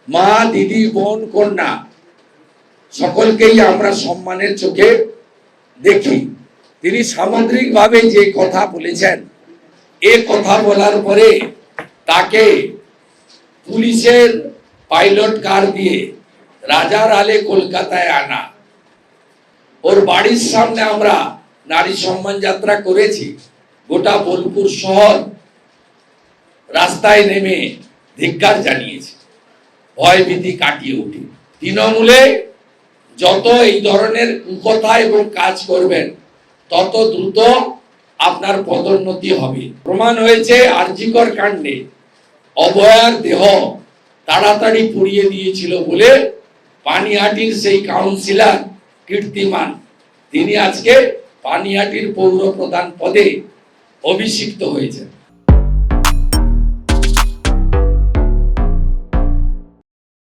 মা, দিদি, বোন, কন্যা সকলকেই আমরা সম্মানের চোখে দেখি। তিনি সামগ্রিকভাবে যে কথা বলেছেন, এ কথা বলার পরে তাকে পুলিশের পাইলট কার দিয়ে রাজার আলে কলকাতায় আনা, ওর বাড়ির সামনে আমরা নারী সম্মান যাত্রা করেছি, গোটা বোলপুর শহর রাস্তায় নেমে ধিক্কার জানিয়েছে, ভয় ভীতি কাটিয়ে উঠে। তৃণমূলে যত এই ধরনের কুকথা এবং কাজ করবেন তত দ্রুত আপনার পদোন্নতি হবে। প্রমাণ হয়েছে আরজিকর কাণ্ডে অভয়ার দেহ তাড়াতাড়ি পুড়িয়ে দিয়েছিল বলে পানিহাটির সেই কাউন্সিলর কীর্তিমান, তিনি আজকে পানিহাটির পৌর প্রধান পদে অভিষিক্ত হয়েছেন।